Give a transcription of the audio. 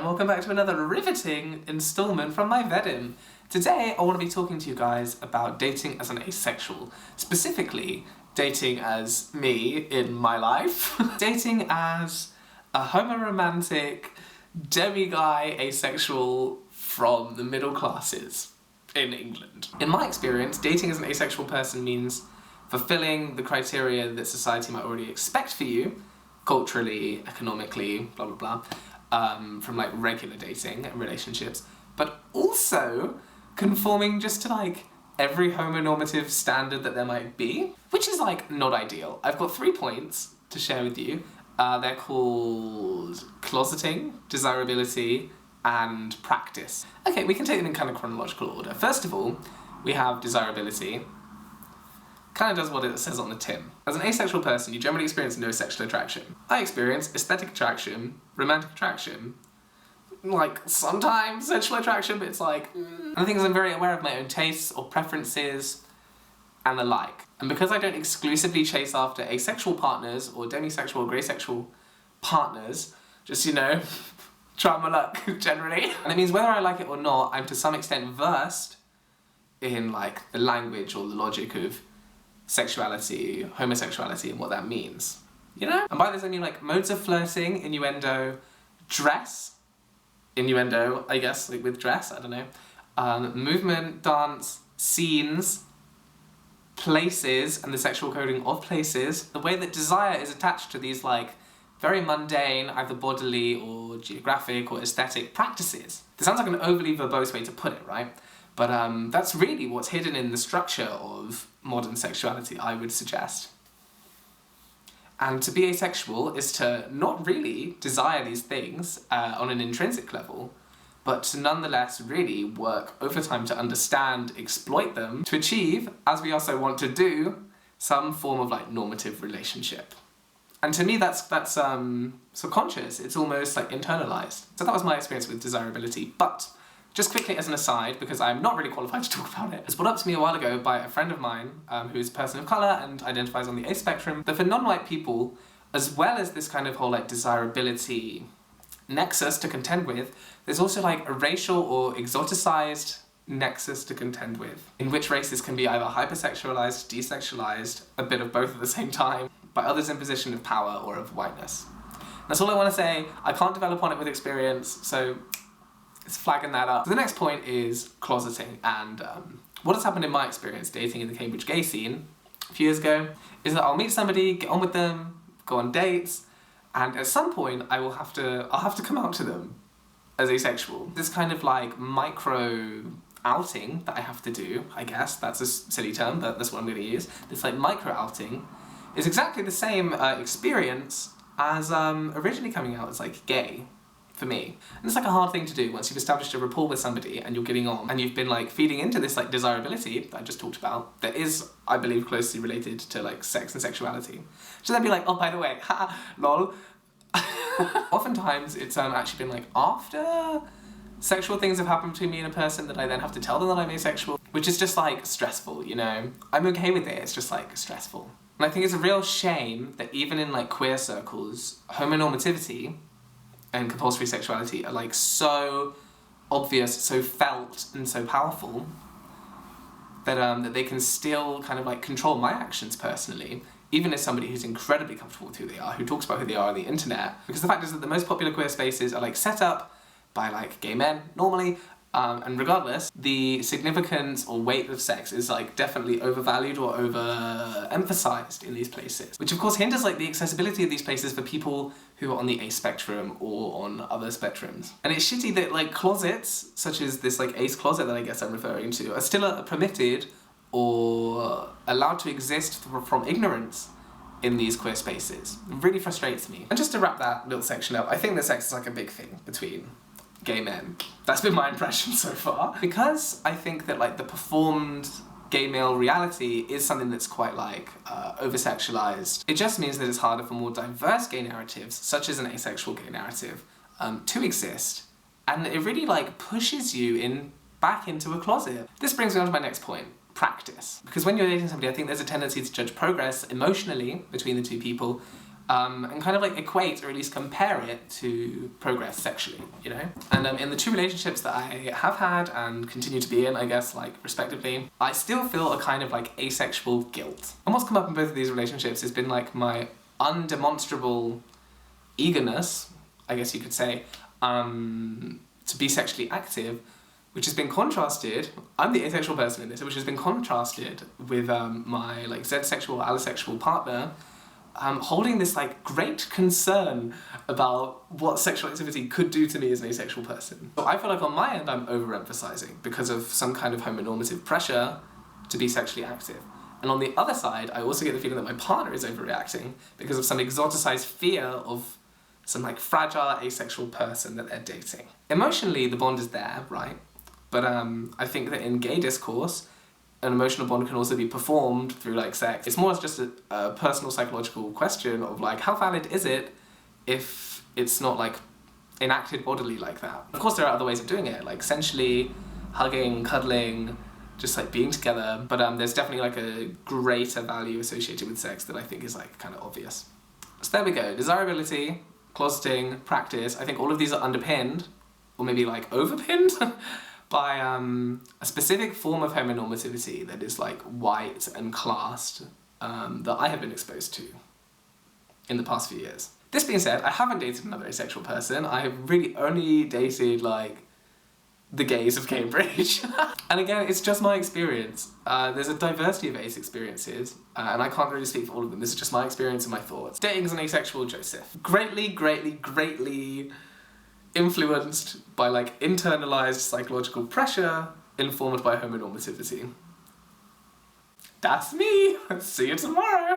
welcome back to another riveting installment from my Vedim. Today I want to be talking to you guys about dating as an asexual, specifically dating as me in my life, dating as a homoromantic demi-guy asexual from the middle classes in England. In my experience, dating as an asexual person means fulfilling the criteria that society might already expect for you, culturally, economically, blah blah blah, from like regular dating and relationships, but also conforming just to like every homonormative standard that there might be, which is like not ideal. I've got 3 points to share with you. They're called closeting, desirability, and practice. Okay, we can take them in kind of chronological order. First of all, we have desirability. Kind of does what it says on the tin. As an asexual person, you generally experience no sexual attraction. I experience aesthetic attraction, romantic attraction, like sometimes sexual attraction, but it's like, And the thing is, I'm very aware of my own tastes or preferences and the like. And because I don't exclusively chase after asexual partners or demisexual or grey sexual partners, just, you know, try my luck, generally. And it means whether I like it or not, I'm to some extent versed in like the language or the logic of sexuality, homosexuality, and what that means, you know? And by this I mean like modes of flirting, innuendo, dress, innuendo, I guess, like with dress, I don't know, movement, dance, scenes, places, and the sexual coding of places, the way that desire is attached to these like very mundane, either bodily or geographic or aesthetic practices. This sounds like an overly verbose way to put it, right? But that's really what's hidden in the structure of modern sexuality, I would suggest. And to be asexual is to not really desire these things on an intrinsic level, but to nonetheless really work overtime to understand, exploit them, to achieve, as we also want to do, some form of like normative relationship. And to me that's subconscious, it's almost like internalized. So that was my experience with desirability, but just quickly as an aside, because I'm not really qualified to talk about it, it was brought up to me a while ago by a friend of mine who is a person of colour and identifies on the A spectrum, that for non-white people, as well as this kind of whole like desirability nexus to contend with, there's also like a racial or exoticized nexus to contend with, in which races can be either hypersexualized, desexualized, a bit of both at the same time, by others in position of power or of whiteness. That's all I want to say. I can't develop on it with experience, so it's flagging that up. So the next point is closeting, and what has happened in my experience dating in the Cambridge gay scene a few years ago is that I'll meet somebody, get on with them, go on dates, and at some point I'll have to come out to them as asexual. This kind of like micro outing that I have to do, I guess, that's a silly term, but that's what I'm going to use. This like micro outing is exactly the same experience as originally coming out as like gay. For me. And it's like a hard thing to do once you've established a rapport with somebody and you're getting on and you've been like feeding into this like desirability that I just talked about that is, I believe, closely related to like sex and sexuality. So then be like, oh, by the way, haha, lol. Oftentimes it's actually been like after sexual things have happened between me and a person that I then have to tell them that I'm asexual, which is just like stressful, you know? I'm okay with it, it's just like stressful. And I think it's a real shame that even in like queer circles, homonormativity and compulsory sexuality are like so obvious, so felt, and so powerful that that they can still kind of like control my actions personally, even as somebody who's incredibly comfortable with who they are, who talks about who they are on the internet. Because the fact is that the most popular queer spaces are like set up by like gay men normally, and regardless, the significance or weight of sex is like definitely overvalued or overemphasized in these places, which of course hinders like the accessibility of these places for people who are on the ace spectrum or on other spectrums. And it's shitty that like closets, such as this like ace closet that I guess I'm referring to, are still permitted or allowed to exist from ignorance in these queer spaces. It really frustrates me. And just to wrap that little section up, I think that sex is like a big thing between gay men. That's been my impression so far. Because I think that like the performed gay male reality is something that's quite like over-sexualized. It just means that it's harder for more diverse gay narratives, such as an asexual gay narrative, to exist. And it really like pushes you back into a closet. This brings me on to my next point. Practice. Because when you're dating somebody, I think there's a tendency to judge progress emotionally between the two people and kind of like equate or at least compare it to progress sexually, you know? And in the two relationships that I have had and continue to be in, I guess, like, respectively, I still feel a kind of like asexual guilt. And what's come up in both of these relationships has been like my undemonstrable eagerness, I guess you could say, to be sexually active, which has been contrasted, I'm the asexual person in this, which has been contrasted with my like Z-sexual, allisexual partner, holding this like great concern about what sexual activity could do to me as an asexual person. So I feel like on my end I'm overemphasizing because of some kind of homonormative pressure to be sexually active. And on the other side, I also get the feeling that my partner is overreacting because of some exoticized fear of some like fragile asexual person that they're dating. Emotionally, the bond is there, right? But I think that in gay discourse, an emotional bond can also be performed through like sex. It's more just a personal psychological question of like, how valid is it if it's not like enacted bodily like that? Of course there are other ways of doing it, like sensually, hugging, cuddling, just like being together, but there's definitely like a greater value associated with sex that I think is like kind of obvious. So there we go, desirability, closeting, practice. I think all of these are underpinned, or maybe like overpinned, by a specific form of homonormativity that is like white and classed that I have been exposed to in the past few years. This being said, I haven't dated another asexual person. I have really only dated like the gays of Cambridge. And again, it's just my experience. There's a diversity of ace experiences, and I can't really speak for all of them. This is just my experience and my thoughts. Dating as an asexual Joseph. Greatly influenced by like internalized psychological pressure informed by homonormativity. That's me! See you tomorrow!